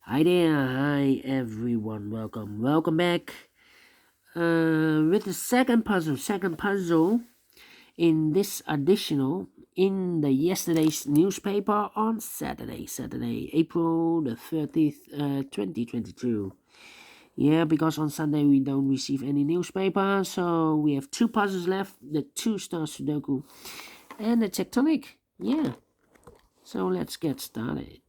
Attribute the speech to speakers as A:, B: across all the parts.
A: Hi there, hi everyone, welcome back. With the second puzzle in this additional in the yesterday's newspaper on Saturday, April the 30th, 2022. Yeah, because on Sunday we don't receive any newspaper, so we have two puzzles left: the Two Stars Sudoku and the Tectonic. Yeah, so let's get started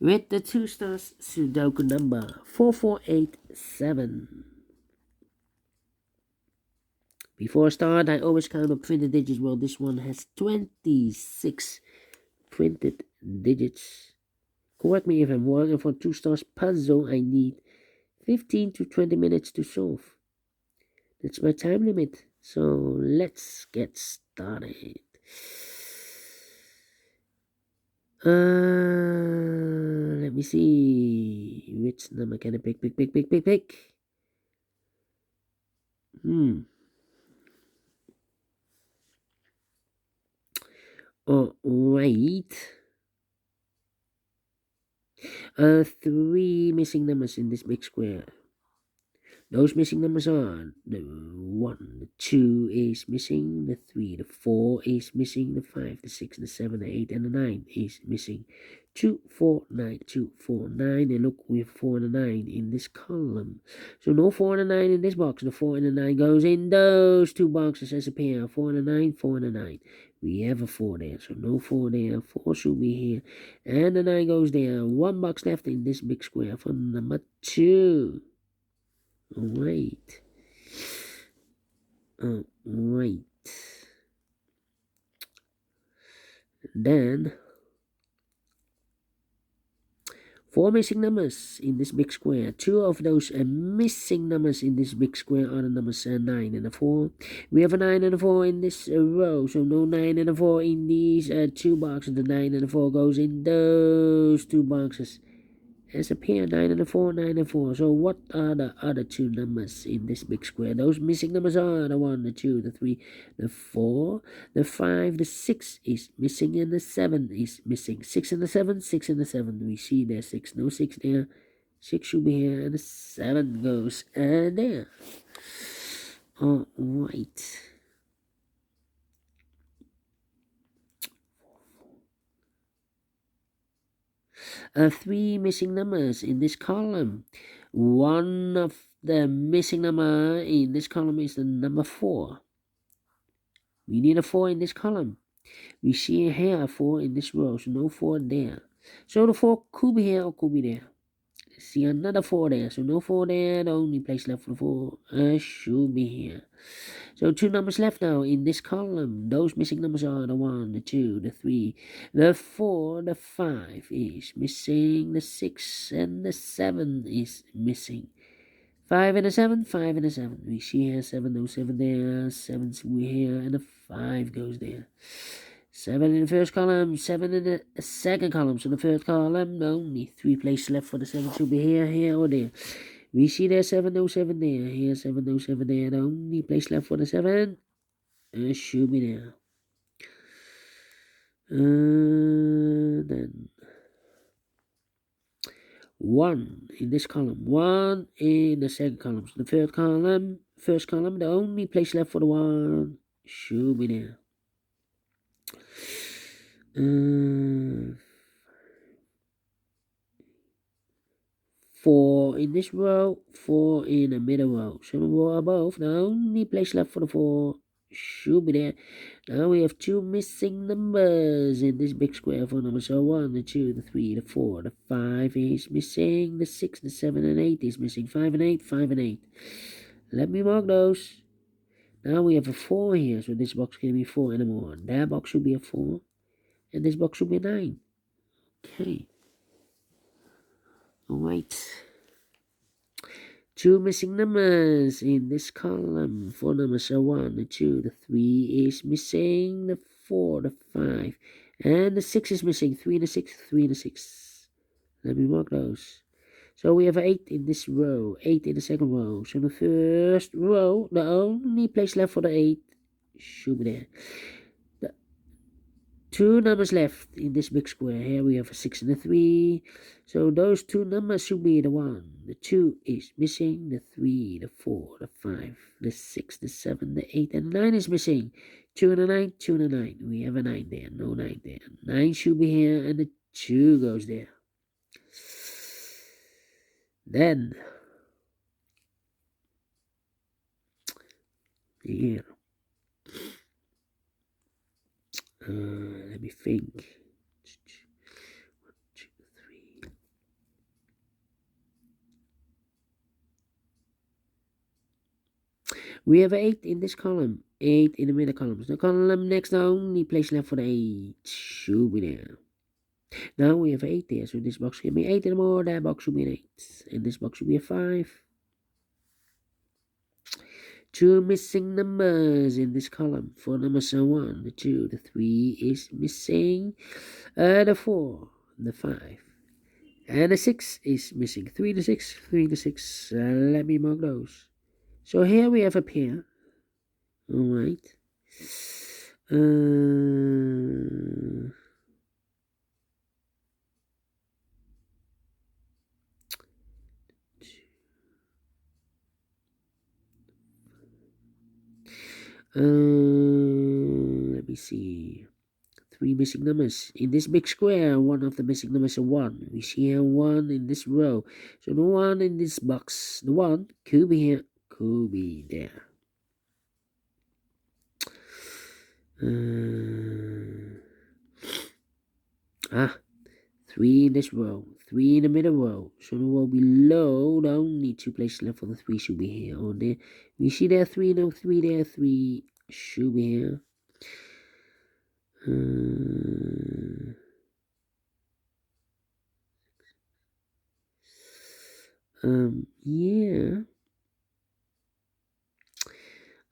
A: with the Two Stars Sudoku number 4487. Before I start, I always count up printed digits. Well, this one has 26 printed digits. Correct me if I'm wrong, and for Two Stars puzzle, I need 15 to 20 minutes to solve. That's my time limit. So let's get started. Let me see. Which number can I pick? Alright. Three missing numbers in this big square. Those missing numbers are the 1, the 2 is missing, the 3, the 4 is missing, the 5, the 6, the 7, the 8, and the 9 is missing. 2, 4, 9, 2, 4, 9, and look, we have 4 and a 9 in this column. So no 4 and a 9 in this box. The 4 and the 9 goes in those two boxes as a pair. 4 and a 9, 4 and a 9. We have a 4 there, so no 4 there. 4 should be here. And the 9 goes there. One box left in this big square for number 2. Wait. Wait. Then, four missing numbers in this big square. Two of those missing numbers in this big square are the numbers 9 and a 4. We have a 9 and a 4 in this row, so no 9 and a 4 in these two boxes. The 9 and a 4 goes in those two boxes as a pair. 9 and a 4, 9 and 4. So what are the other two numbers in this big square? Those missing numbers are the 1, the 2, the 3, the 4, the 5, the 6 is missing, and the 7 is missing. 6 and the 7, 6 and the 7. We see there 6, no 6 there. 6 should be here, and the 7 goes there. Alright. Three missing numbers in this column. One of the missing number in this column is the number 4. We need a 4 in this column. We see here a 4 in this row, so no 4 there. So the 4 could be here or could be there. See another 4 there, so no 4 there. The only place left for the 4 should be here. So two numbers left now in this column. Those missing numbers are the 1, the 2, the 3, the 4, the 5 is missing, the 6 and the 7 is missing. 5 and a 7, 5 and a 7. We see here 7, no 7 there, 7 here, and the 5 goes there. 7 in the first column, 7 in the second column. So the first column, only 3 places left for the 7 to be here, or there. We see there 7, no 7 there. Here 7, no 7 there. The only place left for the 7 should be there. Then 1 in this column, 1 in the second column. So the first column, the only place left for the 1 should be there. 4 in this row, 4 in the middle row. So the row above, the only place left for the 4 should be there. Now we have two missing numbers in this big square for numbers. So 1, the 2, the 3, the 4, the 5 is missing, the 6, the 7, and 8 is missing. 5 and 8, 5 and 8. Let me mark those. Now we have a 4 here, so this box can be 4 anymore. That box should be a 4, and this box should be a 9. Okay. Alright. Two missing numbers in this column. 4 numbers are 1, the 2, the 3 is missing, the 4, the 5, and the 6 is missing. 3 and the 6, 3 and the 6. Let me mark those. So we have 8 in this row, 8 in the second row. So the first row, the only place left for the 8 should be there. two numbers left in this big square. Here we have a 6 and a 3. So those two numbers should be the 1. The 2 is missing. The 3, the 4, the 5, the 6, the 7, the 8, and the 9 is missing. 2 and a 9, 2 and a 9. We have a 9 there. No 9 there. 9 should be here, and the 2 goes there. Then, here. Let me think. 1, 2, 3. We have 8 in this column. 8 in the middle column. The column next, the only place left for the 8 should be there. Now we have 8 there, so this box can be 8 anymore. That box should be an 8. And this box should be a 5. Two missing numbers in this column. For number 1, the 2, the 3 is missing. The 4, the 5. And the 6 is missing. 3 to 6, 3 to 6. Let me mark those. So here we have a pair. Alright. Let me see. 3 missing numbers. In this big square, one of the missing numbers is a 1. We see a 1 in this row. So the 1 in this box, the 1 could be here, could be there. 3 in this row, 3 in the middle row. So the row below, the only 2 places left for the 3 should be here or there. We see there 3, no 3 there, 3 should be here. Yeah.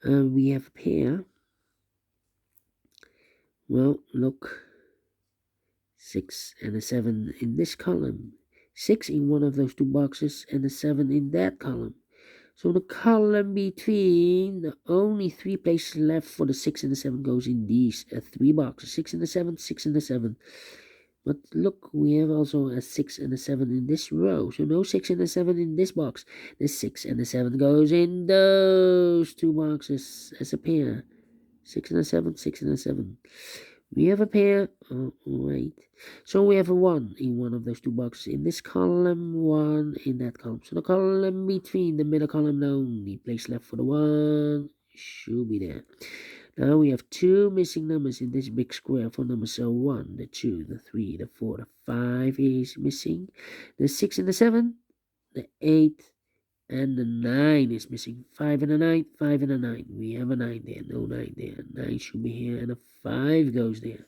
A: We have a pair. Well, look. 6 and a 7 in this column. 6 in one of those two boxes and a 7 in that column. So the column between, the only 3 places left for the 6 and the 7 goes in these 3 boxes. 6 and the 7, 6 and the 7. But look, we have also a 6 and a 7 in this row. So no 6 and a 7 in this box. The 6 and the 7 goes in those 2 boxes as a pair. 6 and a 7, 6 and a 7. We have a pair. Oh, wait. So we have a 1 in one of those 2 boxes. In this column, 1 in that column. So the column between the middle column, the only place left for the 1 should be there. Now we have 2 missing numbers in this big square for number 1. The 2, the 3, the 4, the 5 is missing. The 6 and the 7, the 8, and the 9 is missing. 5 and a 9, 5 and a 9. We have a 9 there, no 9 there. 9 should be here, and a 5 goes there.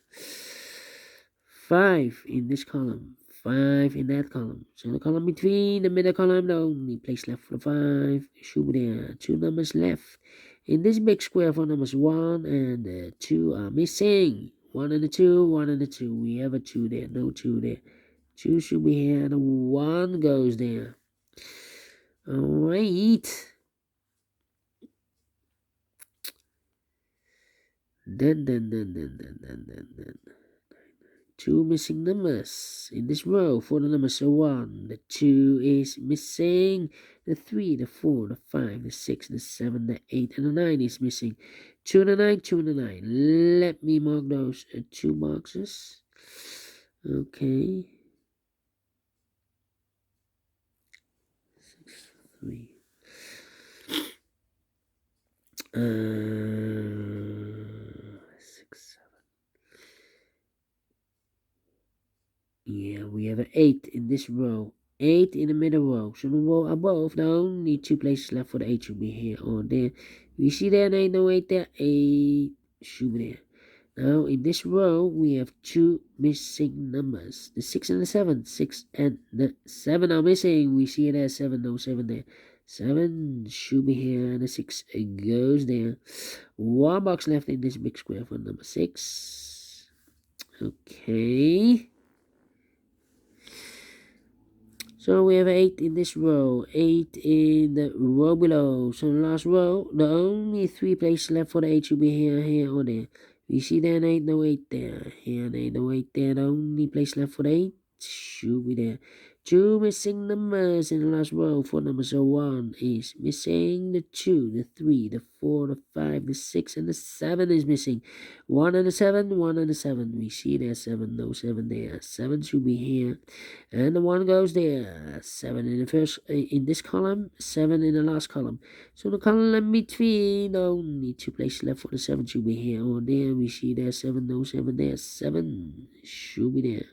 A: 5 in this column, 5 in that column. So the column between the middle column, the only place left for the 5 should be there. 2 numbers left. In this big square for numbers 1 and 2 are missing. 1 and the 2, 1 and the 2. We have a 2 there, no 2 there. 2 should be here, and a 1 goes there. Alright. Then. 2 missing numbers in this row for the numbers 1. The 2 is missing. The 3, the 4, the 5, the 6, the 7, the 8, and the 9 is missing. 2 and a 9, 2 and a 9. Let me mark those 2 boxes. Okay. 6, 3. 6, 7. Yeah, we have an 8 in this row. 8 in the middle row. So the row above, the only 2 places left for the 8 should be here or there. We see there, 8, no 8 there. 8 should be there. Now in this row, we have 2 missing numbers. The 6 and the 7. 6 and the 7 are missing. We see there, 7, no 7 there. 7 should be here, and the 6 goes there. 1 box left in this big square for number 6. Okay. So we have 8 in this row, 8 in the row below. So the last row, the only 3 places left for the 8 should be here, here, or there. We see there ain't no 8 there. Here there ain't no 8 there. The only place left for the 8 should be there. 2 missing numbers in the last row. 4 numbers. So 1 is missing. The 2, the 3, the 4, the 5, the 6, and the 7 is missing. 1 and the 7, 1 and the 7. We see there 7, no 7 there. 7 should be here. And the 1 goes there. 7 in the first, in this column, 7 in the last column. So the column between, only 2 places left for the 7 should be here or there. We see there 7, no 7 there. 7 should be there.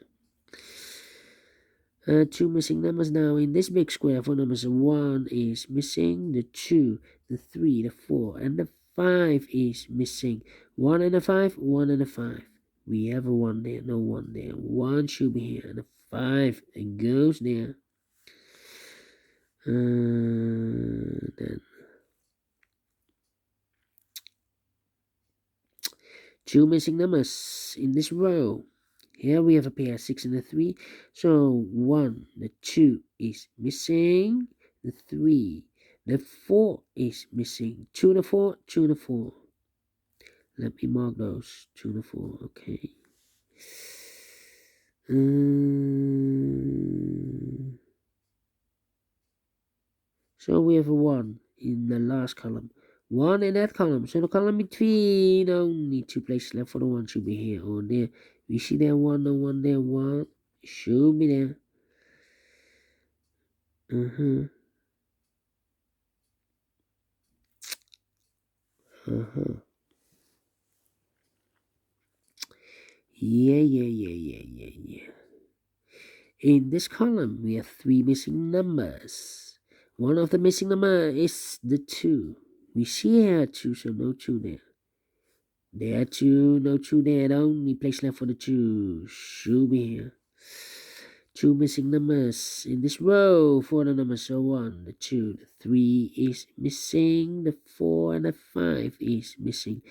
A: 2 missing numbers now in this big square. 4 numbers. 1 is missing. The 2, the 3, the 4, and the 5 is missing. 1 and a 5, 1 and a 5. We have a 1 there, no 1 there. 1 should be here, and a 5 it goes there. Then 2 missing numbers in this row. Here we have a pair, 6 and a 3. So 1, the 2 is missing. The 3, the 4 is missing. 2 and a 4, 2 and a 4. Let me mark those. 2 and a 4, okay. So we have a 1 in the last column. 1 in that column. So the column between, only 2 places left for the 1 should be here or there. We see there 1, no 1 there, 1 should be there. Yeah. In this column, we have 3 missing numbers. One of the missing number is the 2. We see here 2, so no 2 there. There 2, no 2 there. The only place left for the 2 should be here. 2 missing numbers in this row. 4 the numbers, so 1, the 2, the 3 is missing. The 4 and the 5 is missing.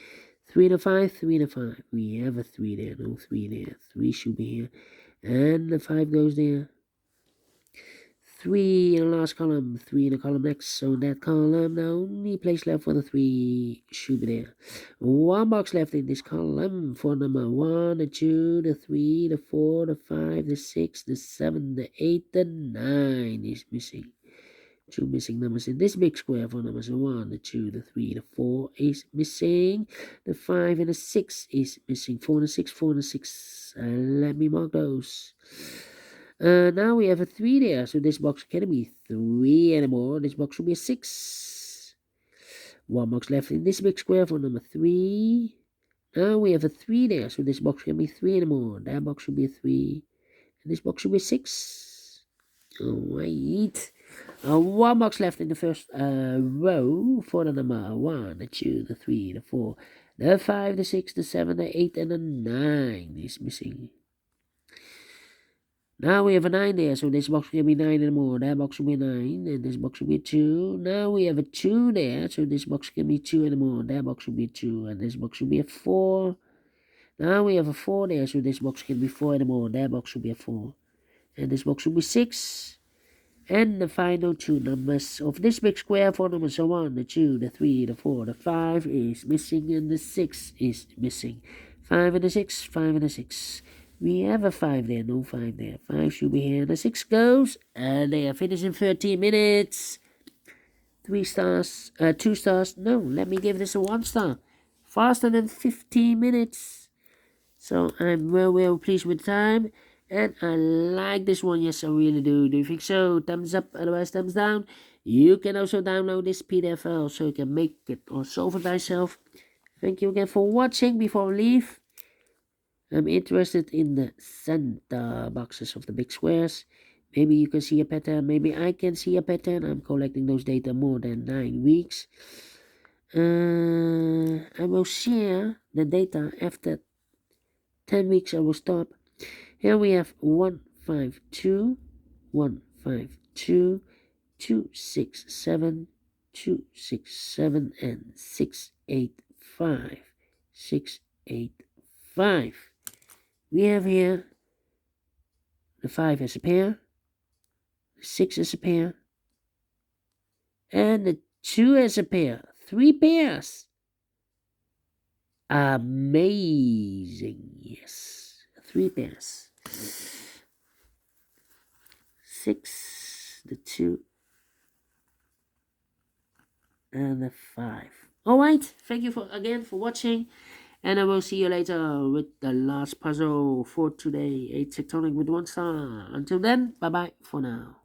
A: 3 and a 5, 3 and a 5. We have a 3 there, no 3 there. 3 should be here. And the 5 goes there. 3 in the last column, 3 in the column next. So in that column, the only place left for the 3 should be there. 1 box left in this column for number 1, the 2, the 3, the 4, the 5, the 6, the 7, the 8, the 9 is missing. 2 missing numbers in this big square. 4 numbers. 1, the 2, the 3, the 4 is missing. The 5 and the 6 is missing. 4 and the 6, 4 and the 6. Let me mark those. Now we have a 3 there, so this box can't be 3 anymore. This box will be a 6. 1 box left in this big square for number 3. Now we have a 3 there, so this box can't be 3 anymore. That box should be a 3. And this box should be a 6. Alright. 1 box left in the first row for the number 1, the 2, the 3, the 4, the 5, the 6, the 7, the 8, and the 9 is missing. Now we have a 9 there, so this box can be 9 anymore. That box will be 9, and this box will be 2. Now we have a 2 there, so this box can be 2 anymore. That box will be 2, and this box will be a 4. Now we have a 4 there, so this box can be 4 anymore. That box will be a 4. And this box will be 6. And the final 2 numbers of this big square, 4 numbers. So 1, the 2, the 3, the 4, the 5 is missing, and the 6 is missing. 5 and the 6, 5 and the 6. We have a 5 there, no 5 there. 5 should be here. The 6 goes, and they are finished in 13 minutes. 3 stars, 2 stars. No, let me give this a 1 star. Faster than 15 minutes. So I'm well pleased with time. And I like this one. Yes, I really do. Do you think so? Thumbs up, otherwise thumbs down. You can also download this PDF file so you can make it or solve it by yourself. Thank you again for watching. Before we leave, I'm interested in the center boxes of the big squares. Maybe you can see a pattern. Maybe I can see a pattern. I'm collecting those data more than 9 weeks. I will share the data after 10 weeks. I will stop. Here we have 152, 152, 267, 267, and 685, 685. We have here the 5 as a pair, the 6 as a pair, and the 2 as a pair. 3 pairs. Amazing. Yes. 3 pairs. 6, the 2, and the 5. All right. Thank you for watching, and I will see you later with the last puzzle for today. A tectonic with 1 star. Until then, bye bye for now.